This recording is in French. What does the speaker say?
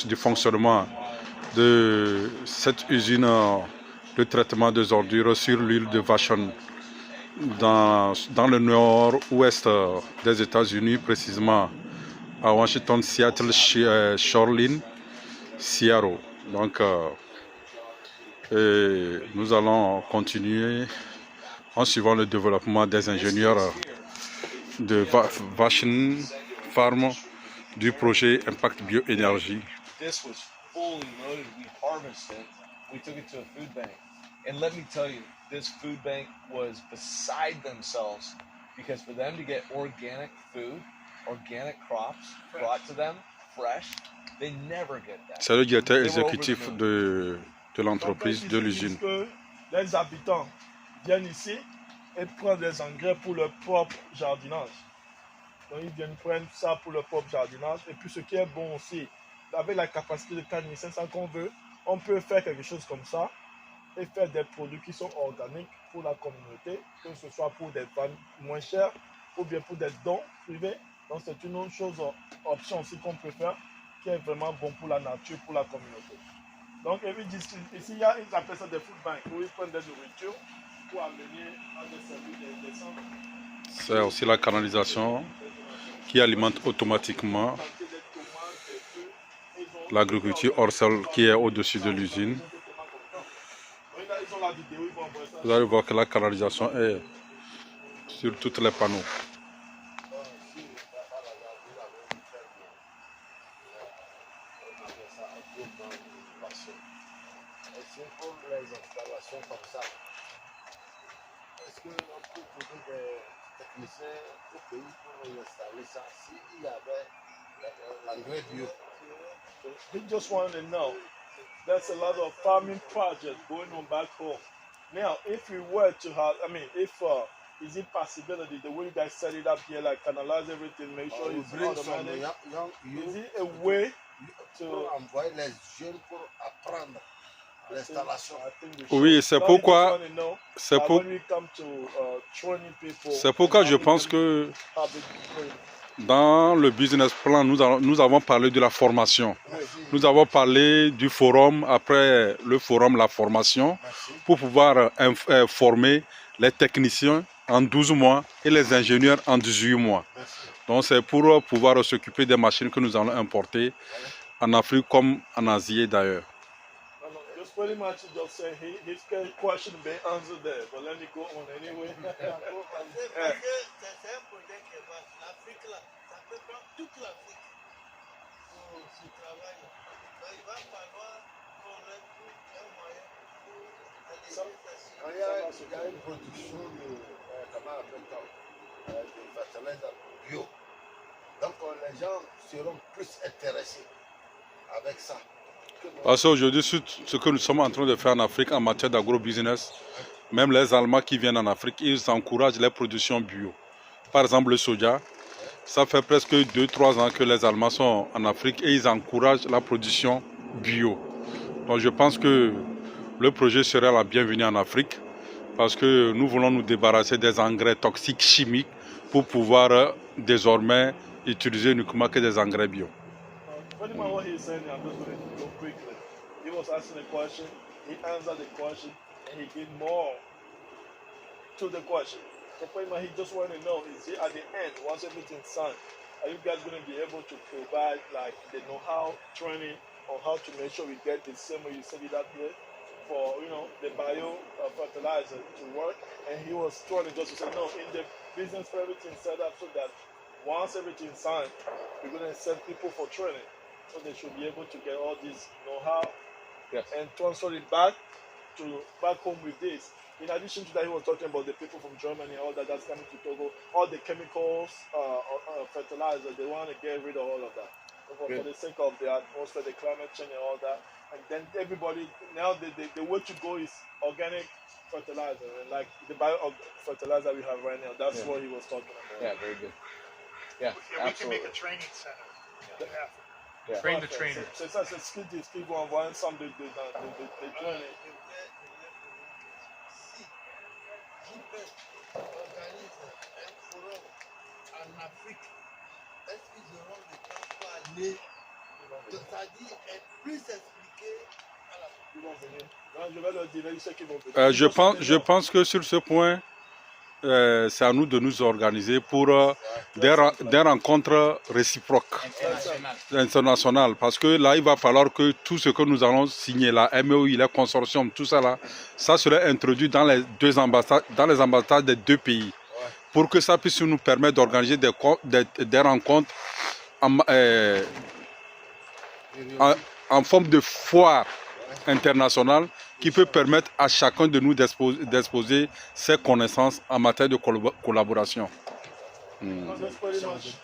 du fonctionnement de cette usine de traitement des ordures sur l'île de Vashon dans le nord-ouest des États-Unis, précisément à Washington, Seattle, Shoreline, Seattle. Donc, nous allons continuer en suivant le développement des ingénieurs de Vashon Farm du projet Impact Bioénergie. This was fully loaded. We harvested. We took it to a food bank. And let me tell you, this food bank was beside themselves because for them to get organic food, organic crops brought to them fresh, they never get that. C'est le directeur exécutif de l'entreprise, de l'usine. Les habitants viennent ici et prennent des engrais pour leur propre jardinage. Donc ils viennent prendre ça pour leur propre jardinage. Et puis ce qui est bon aussi, avec la capacité de 4500 qu'on veut, on peut faire quelque chose comme ça et faire des produits qui sont organiques pour la communauté, que ce soit pour des ventes moins chères ou bien pour des dons privés. Donc c'est une autre chose, option aussi qu'on peut faire, qui est vraiment bon pour la nature, pour la communauté. Donc ici, ils appellent ça des food banks, où ils prennent des nourritures pour amener à des services des centres. C'est aussi la canalisation qui alimente automatiquement l'agriculture hors sol qui est au-dessus de l'usine. Vous allez voir que la canalisation est sur tous les panneaux. Pour les installations comme ça, est-ce qu'on peut trouver des techniciens au pays pour installer ça s'il y avait l'engrais bio? He just wanted to know. There's a lot of farming projects going on back home. Now, if we were to have, is it possibility the way you guys set it up here, like canalize everything, make sure it's automatic? Is it a way to envoyer les jeunes pour apprendre l'installation? Oui, c'est pourquoi je pense que dans le business plan, nous avons parlé de la formation. Nous avons parlé du forum, après le forum, la formation, pour pouvoir former les techniciens en 12 mois et les ingénieurs en 18 mois. Donc c'est pour pouvoir s'occuper des machines que nous allons importer en Afrique comme en Asie d'ailleurs. Just pretty much just say his question been answered there, but let me go on anyway. C'est un projet qui va l'Afrique là, ça peut prendre toute l'Afrique pour ce travail. Donc il va falloir qu'on retrouve un moyen pour aller Il y a une production de fertilizer bio. Donc les gens seront plus intéressés avec ça. Parce qu'aujourd'hui, ce que nous sommes en train de faire en Afrique en matière d'agro-business, même les Allemands qui viennent en Afrique, ils encouragent les productions bio. Par exemple, le soja, ça fait presque 2-3 ans que les Allemands sont en Afrique et ils encouragent la production bio. Donc je pense que le projet serait la bienvenue en Afrique parce que nous voulons nous débarrasser des engrais toxiques chimiques pour pouvoir désormais utiliser uniquement que des engrais bio. Pretty much what he's saying, I'm just going to go quickly. He was asking a question, he answered the question, and he gave more to the question. So pretty much he just wanted to know, is it at the end, once everything's signed, are you guys going to be able to provide like the know-how training on how to make sure we get the same way you set it up here for, the bio fertilizer to work? And he was trying to just say, no, in the business for everything set up so that once everything's signed, we're going to send people for training. So they should be able to get all this know-how and transfer it back home with this. In addition to that, he was talking about the people from Germany, all that's coming to Togo, all the chemicals, fertilizer, they want to get rid of all of that. For the sake of the atmosphere, the climate change and all that. And then everybody, now the way to go is organic fertilizer, and like the bio fertilizer we have right now, that's what he was talking about. Yeah, very good. Yeah, we can make a training center. Yeah. Train the trainers. C'est ça, c'est ce qu'ils disent, qu'ils vont envoyer ensemble de training. Si JPEG organise un forum en Afrique, est-ce qu'ils auront le temps pour aller Donc, ça dit être plus expliqué à la Ils vont venir. Non, je vais leur dire, ils savent qu'ils vont venir. Je pense que sur ce point, c'est à nous de nous organiser pour des rencontres réciproques internationales. Parce que là, il va falloir que tout ce que nous allons signer, la MOI, les consortiums, tout ça là, ça serait introduit dans les ambassades des deux pays. Pour que ça puisse nous permettre d'organiser des rencontres en forme de foire internationale qui peut permettre à chacun de nous d'exposer ses connaissances en matière de collaboration. That's pretty much,